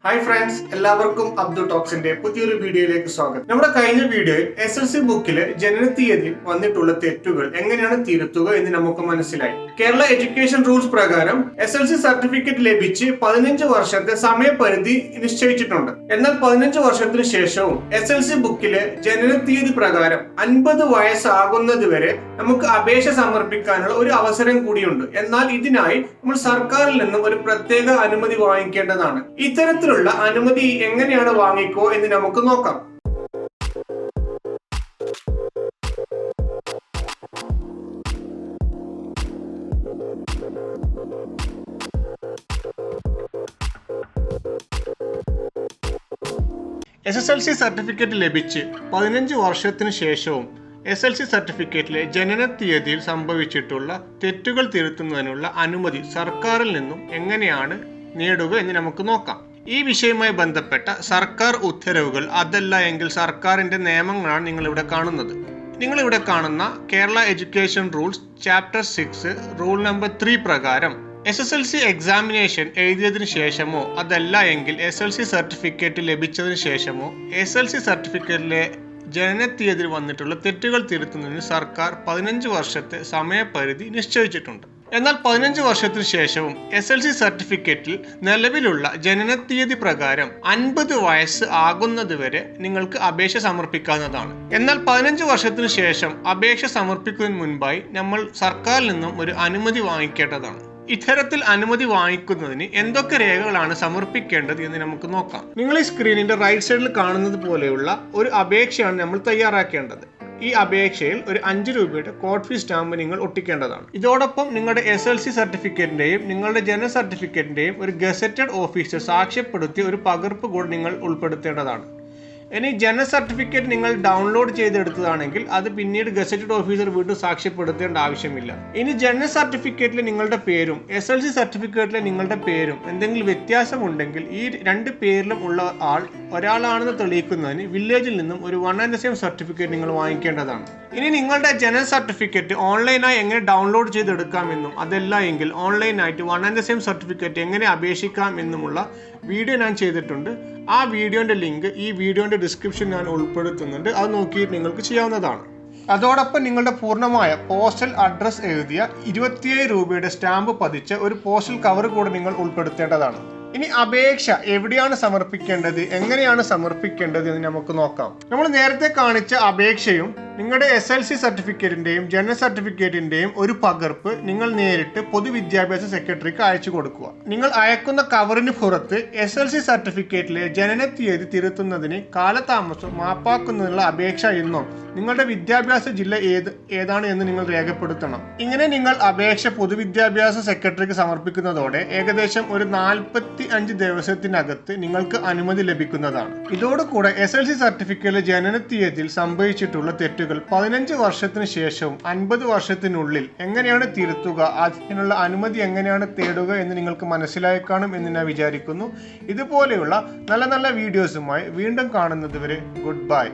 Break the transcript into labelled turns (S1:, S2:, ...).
S1: Hi friends, എല്ലാവർക്കും AbduTalksന്റെ പുതിയൊരു വീഡിയോയിലേക്ക് സ്വാഗതം. നമ്മുടെ കഴിഞ്ഞ വീഡിയോയിൽ SSLC ബുക്കിലെ ജനനത്തീയതിയിൽ വന്നിട്ടുള്ള തെറ്റുകൾ എങ്ങനെയാണ് തിരുത്തുക എന്ന് നമുക്ക് മനസ്സിലായി. കേരള എഡ്യൂക്കേഷൻ റൂൾസ് പ്രകാരം SSLC സർട്ടിഫിക്കറ്റ് ലഭിച്ച് 15 വർഷത്തെ സമയപരിധി നിശ്ചയിച്ചിട്ടുണ്ട്. എന്നാൽ 15 വർഷത്തിന് ശേഷവും SSLC ബുക്കിലെ ജനനത്തീയതി പ്രകാരം 50 വയസ്സാകുന്നത് വരെ നമുക്ക് അപേക്ഷ സമർപ്പിക്കാനുള്ള ഒരു അവസരം കൂടിയുണ്ട്. എന്നാൽ ഇതിനായി നമ്മൾ സർക്കാരിൽ നിന്നും ഒരു പ്രത്യേക അനുമതി വാങ്ങിക്കേണ്ടതാണ്. ഇത്തരത്തിലുള്ള അനുമതി എങ്ങനെയാണ് വാങ്ങിക്കുക എന്ന് നമുക്ക് നോക്കാം. SSLC സർട്ടിഫിക്കറ്റ് ലഭിച്ച് 15 വർഷത്തിന് ശേഷവും SSLC സർട്ടിഫിക്കറ്റിലെ ജനന തീയതിയിൽ സംഭവിച്ചിട്ടുള്ള തെറ്റുകൾ തിരുത്തുന്നതിനുള്ള അനുമതി സർക്കാരിൽ നിന്നും എങ്ങനെയാണ് നേടുക എന്ന് നമുക്ക് നോക്കാം. ഈ വിഷയവുമായി ബന്ധപ്പെട്ട സർക്കാർ ഉത്തരവുകൾ അതല്ല എങ്കിൽ സർക്കാരിന്റെ നിയമങ്ങളാണ് നിങ്ങളിവിടെ കാണുന്നത്. നിങ്ങളിവിടെ കാണുന്ന Kerala education rules chapter 6 rule number 3 പ്രകാരം SSLC എക്സാമിനേഷൻ എഴുതിയതിനു ശേഷമോ അതല്ല എങ്കിൽ SSLC സർട്ടിഫിക്കറ്റ് ലഭിച്ചതിന് ശേഷമോ SSLC സർട്ടിഫിക്കറ്റിലെ ജനനത്തീയതിയിൽ വന്നിട്ടുള്ള തെറ്റുകൾ തിരുത്തുന്നതിന് സർക്കാർ 15 വർഷത്തെ സമയപരിധി നിശ്ചയിച്ചിട്ടുണ്ട്. എന്നാൽ 15 വർഷത്തിന് ശേഷവും SSLC സർട്ടിഫിക്കറ്റിൽ നിലവിലുള്ള ജനനത്തീയതി പ്രകാരം 50 വയസ്സ് ആകുന്നത് വരെ നിങ്ങൾക്ക് അപേക്ഷ സമർപ്പിക്കാവുന്നതാണ്. എന്നാൽ 15 വർഷത്തിന് ശേഷം അപേക്ഷ സമർപ്പിക്കുന്നതിന് മുൻപായി നമ്മൾ സർക്കാരിൽ നിന്നും ഒരു അനുമതി വാങ്ങിക്കേണ്ടതാണ്. ഇത്തരത്തിൽ അനുമതി വാങ്ങിക്കുന്നതിന് എന്തൊക്കെ രേഖകളാണ് സമർപ്പിക്കേണ്ടത് എന്ന് നമുക്ക് നോക്കാം. നിങ്ങൾ ഈ സ്ക്രീനിന്റെ റൈറ്റ് സൈഡിൽ കാണുന്നത് പോലെയുള്ള ഒരു അപേക്ഷയാണ് നമ്മൾ തയ്യാറാക്കേണ്ടത്. ഈ അപേക്ഷയിൽ ഒരു 5 രൂപയുടെ കോഡ് ഫീസ് സ്റ്റാമ്പ് നിങ്ങൾ ഒട്ടിക്കേണ്ടതാണ്. ഇതോടൊപ്പം നിങ്ങളുടെ SSLC സർട്ടിഫിക്കറ്റിന്റെയും നിങ്ങളുടെ ജനന സർട്ടിഫിക്കറ്റിന്റെയും ഒരു ഗസറ്റഡ് ഓഫീസർ സാക്ഷ്യപ്പെടുത്തിയ ഒരു പകർപ്പ് കൂടി നിങ്ങൾ ഉൾപ്പെടുത്തേണ്ടതാണ്. ഇനി ജനന സർട്ടിഫിക്കറ്റ് നിങ്ങൾ ഡൗൺലോഡ് ചെയ്തെടുത്തതാണെങ്കിൽ അത് പിന്നീട് ഗസറ്റഡ് ഓഫീസർ വീണ്ടും സാക്ഷ്യപ്പെടുത്തേണ്ട ആവശ്യമില്ല. ഇനി ജനന സർട്ടിഫിക്കറ്റിലെ നിങ്ങളുടെ പേരും SSLC സർട്ടിഫിക്കറ്റിലെ നിങ്ങളുടെ പേരും എന്തെങ്കിലും വ്യത്യാസമുണ്ടെങ്കിൽ ഈ 2 പേരിലും ഉള്ള ആൾ ഒരാളാണെന്ന് തെളിയിക്കുന്നതിന് വില്ലേജിൽ നിന്നും ഒരു 1 and the same സർട്ടിഫിക്കറ്റ് നിങ്ങൾ വാങ്ങിക്കേണ്ടതാണ്. ഇനി നിങ്ങളുടെ ജനന സർട്ടിഫിക്കറ്റ് ഓൺലൈനായി എങ്ങനെ ഡൗൺലോഡ് ചെയ്തെടുക്കാമെന്നും അതല്ല എങ്കിൽ ഓൺലൈനായിട്ട് 1 and the same സർട്ടിഫിക്കറ്റ് എങ്ങനെ അപേക്ഷിക്കാം എന്നുമുള്ള വീഡിയോ ഞാൻ ചെയ്തിട്ടുണ്ട്. ആ വീഡിയോന്റെ ലിങ്ക് ഈ വീഡിയോന്റെ ഡിസ്ക്രിപ്ഷൻ ഞാൻ ഉൾപ്പെടുത്തുന്നുണ്ട്. അത് നോക്കിയിട്ട് നിങ്ങൾക്ക് ചെയ്യാവുന്നതാണ്. അതോടൊപ്പം നിങ്ങളുടെ പൂർണ്ണമായ പോസ്റ്റൽ അഡ്രസ് എഴുതിയ 27 രൂപയുടെ സ്റ്റാമ്പ് പതിച്ച ഒരു പോസ്റ്റൽ കവർ കൂടെ നിങ്ങൾ ഉൾപ്പെടുത്തേണ്ടതാണ്. ഇനി അപേക്ഷ എവിടെയാണ് സമർപ്പിക്കേണ്ടത്, എങ്ങനെയാണ് സമർപ്പിക്കേണ്ടത് എന്ന് നമുക്ക് നോക്കാം. നമ്മൾ നേരത്തെ കാണിച്ച അപേക്ഷയും നിങ്ങളുടെ SSLC സർട്ടിഫിക്കറ്റിന്റെയും ജനന സർട്ടിഫിക്കറ്റിന്റെയും ഒരു പകർപ്പ് നിങ്ങൾ നേരിട്ട് പൊതുവിദ്യാഭ്യാസ സെക്രട്ടറിക്ക് അയച്ചു കൊടുക്കുക. നിങ്ങൾ അയക്കുന്ന കവറിന് പുറത്ത് SSLC സർട്ടിഫിക്കറ്റിലെ ജനന തീയതി തിരുത്തുന്നതിന് കാലതാമസം മാപ്പാക്കുന്നതിനുള്ള അപേക്ഷ എന്നും നിങ്ങളുടെ വിദ്യാഭ്യാസ ജില്ല ഏതാണ് എന്ന് നിങ്ങൾ രേഖപ്പെടുത്തണം. ഇങ്ങനെ നിങ്ങൾ അപേക്ഷ പൊതുവിദ്യാഭ്യാസ സെക്രട്ടറിക്ക് സമർപ്പിക്കുന്നതോടെ ഏകദേശം ഒരു 45 ദിവസത്തിനകത്ത് നിങ്ങൾക്ക് അനുമതി ലഭിക്കുന്നതാണ്. ഇതോടുകൂടെ SSLC സർട്ടിഫിക്കറ്റിലെ ജനന തീയതിയിൽ സംഭവിച്ചിട്ടുള്ള തെറ്റുകൾ 15 വർഷത്തിന് ശേഷവും 50 വർഷത്തിനുള്ളിൽ എങ്ങനെയാണ് തിരുത്തുക, അതിനുള്ള അനുമതി എങ്ങനെയാണ് തേടുക എന്ന് നിങ്ങൾക്ക് മനസ്സിലായി കാണും എന്ന് ഞാൻ വിചാരിക്കുന്നു. ഇതുപോലെയുള്ള നല്ല നല്ല വീഡിയോസുമായി വീണ്ടും കാണുന്നത് വരെ ഗുഡ് ബൈ.